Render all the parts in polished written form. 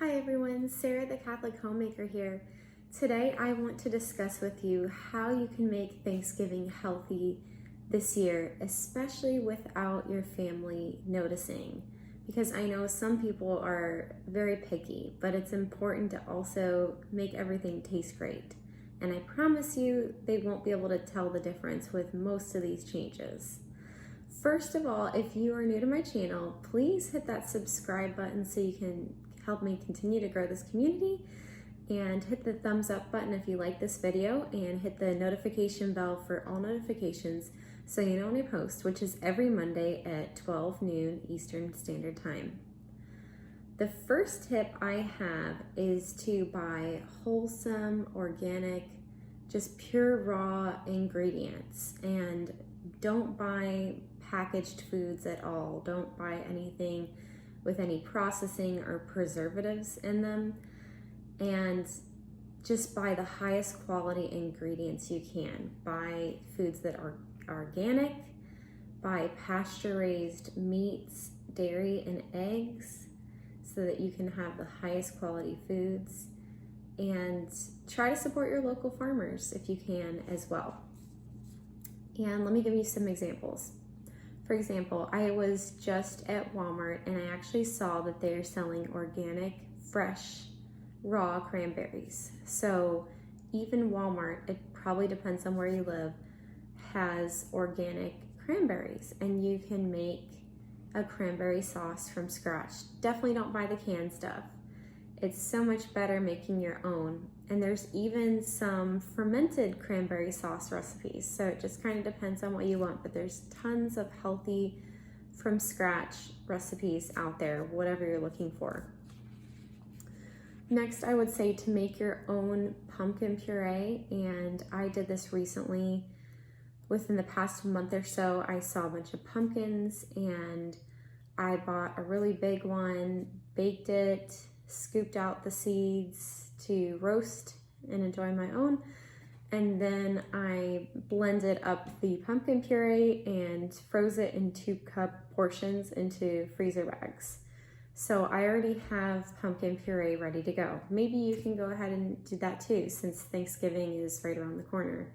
Hi everyone, Sarah the Catholic Homemaker here. Today I want to discuss with you how you can make Thanksgiving healthy this year, especially without your family noticing. Because I know some people are very picky, but it's important to also make everything taste great. And I promise you they won't be able to tell the difference with most of these changes. First of all, if you are new to my channel, please hit that subscribe button so you can help me continue to grow this community, and hit the thumbs up button if you like this video, and hit the notification bell for all notifications so you know when I post, which is every Monday at 12 noon Eastern Standard Time. The first tip I have is to buy wholesome, organic, just pure raw ingredients, and don't buy packaged foods at all. Don't buy anything with any processing or preservatives in them, and just buy the highest quality ingredients you can. Buy foods that are organic, buy pasture raised meats, dairy, and eggs so that you can have the highest quality foods, and try to support your local farmers if you can as well. And let me give you some examples. For example, I was just at Walmart and I actually saw that they're selling organic, fresh, raw cranberries. So even Walmart, it probably depends on where you live, has organic cranberries, and you can make a cranberry sauce from scratch. Definitely don't buy the canned stuff. It's so much better making your own. And there's even some fermented cranberry sauce recipes. So it just kind of depends on what you want, but there's tons of healthy from scratch recipes out there, whatever you're looking for. Next, I would say to make your own pumpkin puree. And I did this recently. Within the past month or so, I saw a bunch of pumpkins and I bought a really big one, baked it, scooped out the seeds to roast and enjoy my own, and then I blended up the pumpkin puree and froze it in 2-cup portions into freezer bags. So I already have pumpkin puree ready to go. Maybe you can go ahead and do that too, since Thanksgiving is right around the corner,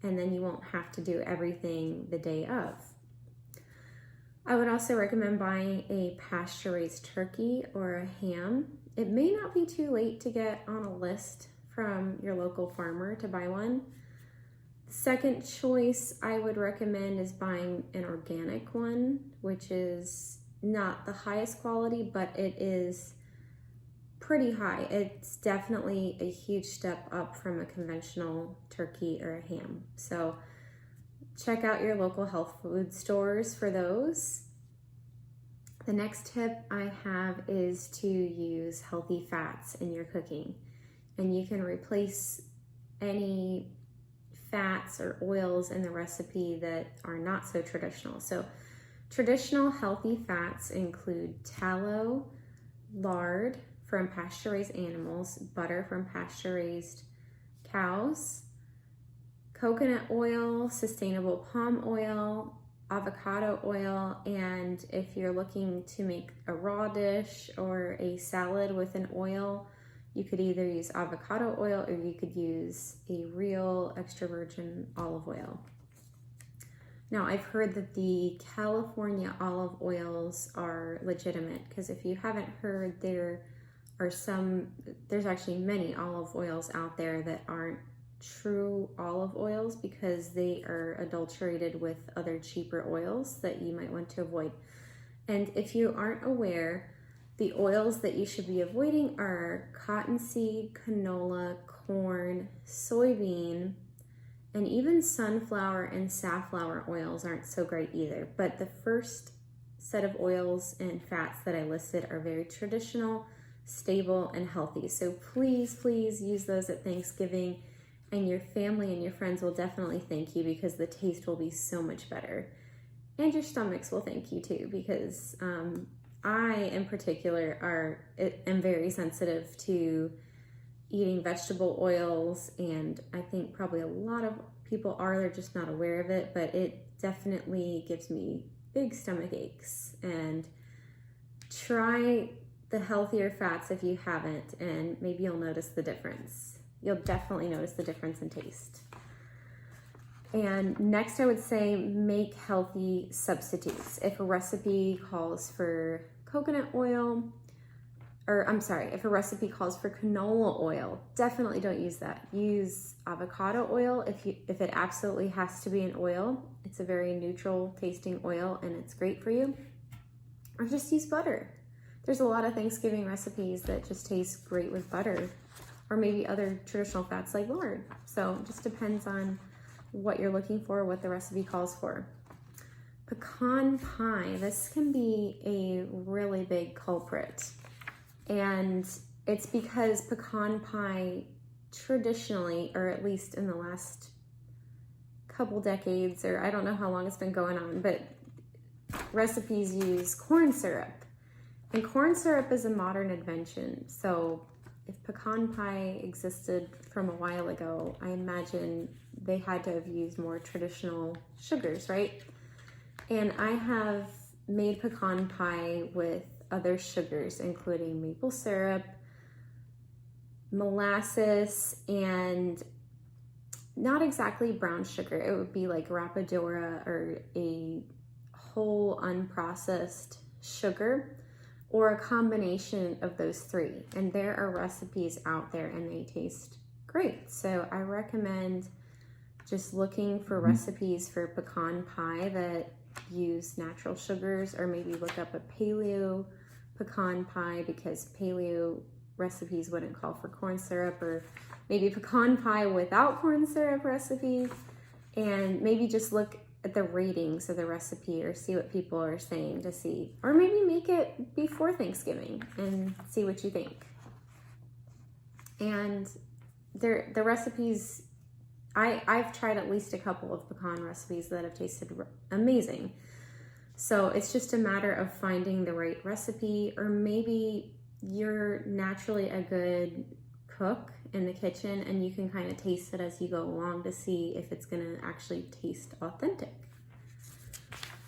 and then you won't have to do everything the day of. I would also recommend buying a pasture-raised turkey or a ham. It may not be too late to get on a list from your local farmer to buy one. The second choice I would recommend is buying an organic one, which is not the highest quality, but it is pretty high. It's definitely a huge step up from a conventional turkey or a ham. So check out your local health food stores for those. The next tip I have is to use healthy fats in your cooking. And you can replace any fats or oils in the recipe that are not so traditional. So traditional healthy fats include tallow, lard from pasture-raised animals, butter from pasture-raised cows, coconut oil, sustainable palm oil, avocado oil, and if you're looking to make a raw dish or a salad with an oil, you could either use avocado oil or you could use a real extra virgin olive oil. Now, I've heard that the California olive oils are legitimate, because if you haven't heard, there's actually many olive oils out there that aren't true olive oils because they are adulterated with other cheaper oils that you might want to avoid. And if you aren't aware, the oils that you should be avoiding are cottonseed, canola, corn, soybean, and even sunflower and safflower oils aren't so great either. But the first set of oils and fats that I listed are very traditional, stable, and healthy. So please, please use those at Thanksgiving, and your family and your friends will definitely thank you because the taste will be so much better. And your stomachs will thank you too, because I in particular am very sensitive to eating vegetable oils, and I think probably a lot of people are, they're just not aware of it, but it definitely gives me big stomach aches. And try the healthier fats if you haven't, and maybe you'll notice the difference. You'll definitely notice the difference in taste. And next I would say make healthy substitutes. If a recipe calls for coconut oil, if a recipe calls for canola oil, definitely don't use that. Use avocado oil if it absolutely has to be an oil. It's a very neutral tasting oil and it's great for you. Or just use butter. There's a lot of Thanksgiving recipes that just taste great with butter, or maybe other traditional fats like lard. So it just depends on what you're looking for, what the recipe calls for. Pecan pie, this can be a really big culprit. And it's because pecan pie traditionally, or at least in the last couple decades, or I don't know how long it's been going on, but recipes use corn syrup. And corn syrup is a modern invention. So if pecan pie existed from a while ago, I imagine they had to have used more traditional sugars, right? And I have made pecan pie with other sugars, including maple syrup, molasses, and not exactly brown sugar. It would be like rapadura or a whole unprocessed sugar, or a combination of those three. And there are recipes out there and they taste great. So I recommend just looking for recipes for pecan pie that use natural sugars, or maybe look up a paleo pecan pie, because paleo recipes wouldn't call for corn syrup, or maybe pecan pie without corn syrup recipes, and maybe just look at the ratings of the recipe or see what people are saying to see, or maybe make it before Thanksgiving and see what you think. And the recipes, I've tried at least a couple of pecan recipes that have tasted amazing. So it's just a matter of finding the right recipe, or maybe you're naturally a good cook in the kitchen and you can kind of taste it as you go along to see if it's going to actually taste authentic.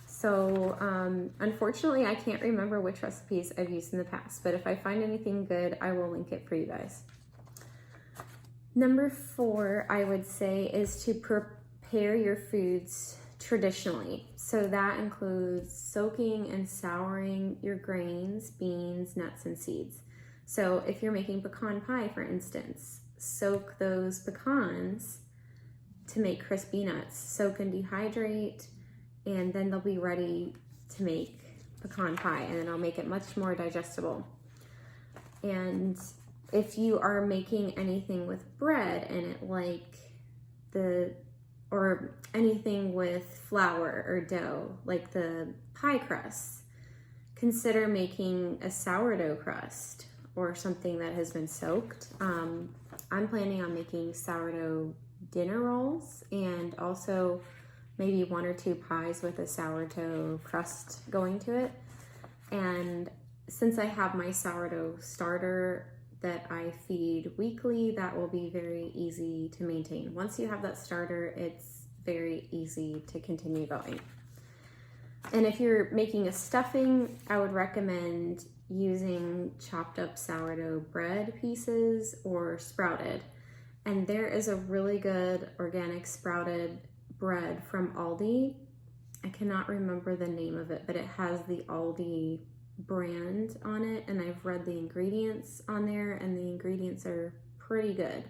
So unfortunately, I can't remember which recipes I've used in the past, but if I find anything good, I will link it for you guys. Number 4, I would say, is to prepare your foods traditionally. So that includes soaking and souring your grains, beans, nuts, and seeds. So if you're making pecan pie, for instance, soak those pecans to make crispy nuts. Soak and dehydrate, and then they'll be ready to make pecan pie, and then I'll make it much more digestible. And if you are making anything with bread in it, or anything with flour or dough, like the pie crust, consider making a sourdough crust or something that has been soaked. I'm planning on making sourdough dinner rolls, and also maybe 1 or 2 pies with a sourdough crust going to it. And since I have my sourdough starter that I feed weekly, that will be very easy to maintain. Once you have that starter, it's very easy to continue going. And if you're making a stuffing, I would recommend using chopped up sourdough bread pieces or sprouted. And there is a really good organic sprouted bread from Aldi. I cannot remember the name of it, but it has the Aldi brand on it, and I've read the ingredients on there, and the ingredients are pretty good.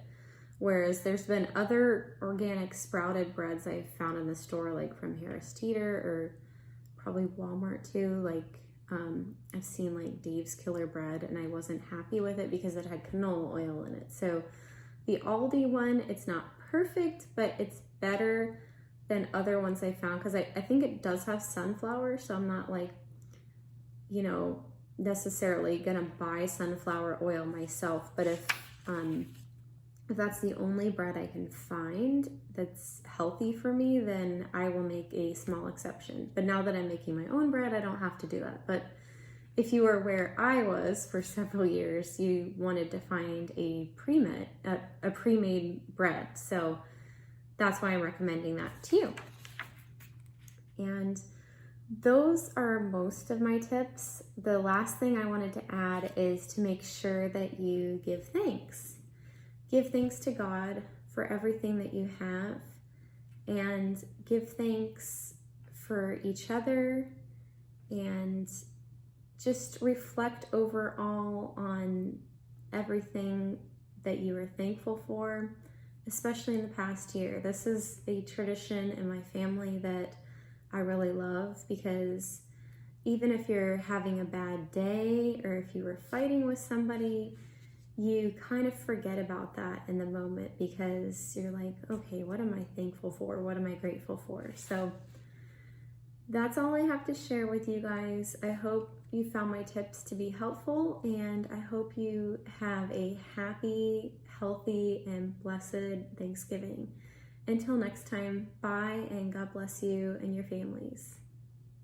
Whereas there's been other organic sprouted breads I've found in the store, like from Harris Teeter, or probably Walmart too. Like I've seen like Dave's Killer Bread, and I wasn't happy with it because it had canola oil in it. So the Aldi one, it's not perfect, but it's better than other ones I found, because I think it does have sunflower, so I'm not like, necessarily gonna buy sunflower oil myself. But if that's the only bread I can find that's healthy for me, then I will make a small exception. But now that I'm making my own bread, I don't have to do that. But if you were where I was for several years, you wanted to find a pre-made bread. So that's why I'm recommending that to you. And those are most of my tips. The last thing I wanted to add is to make sure that you give thanks. Give thanks to God for everything that you have, and give thanks for each other, and just reflect overall on everything that you are thankful for, especially in the past year. This is a tradition in my family that I really love, because even if you're having a bad day or if you were fighting with somebody, you kind of forget about that in the moment, because you're like, okay, what am I thankful for? What am I grateful for? So that's all I have to share with you guys. I hope you found my tips to be helpful, and I hope you have a happy, healthy, and blessed Thanksgiving. Until next time, bye, and God bless you and your families.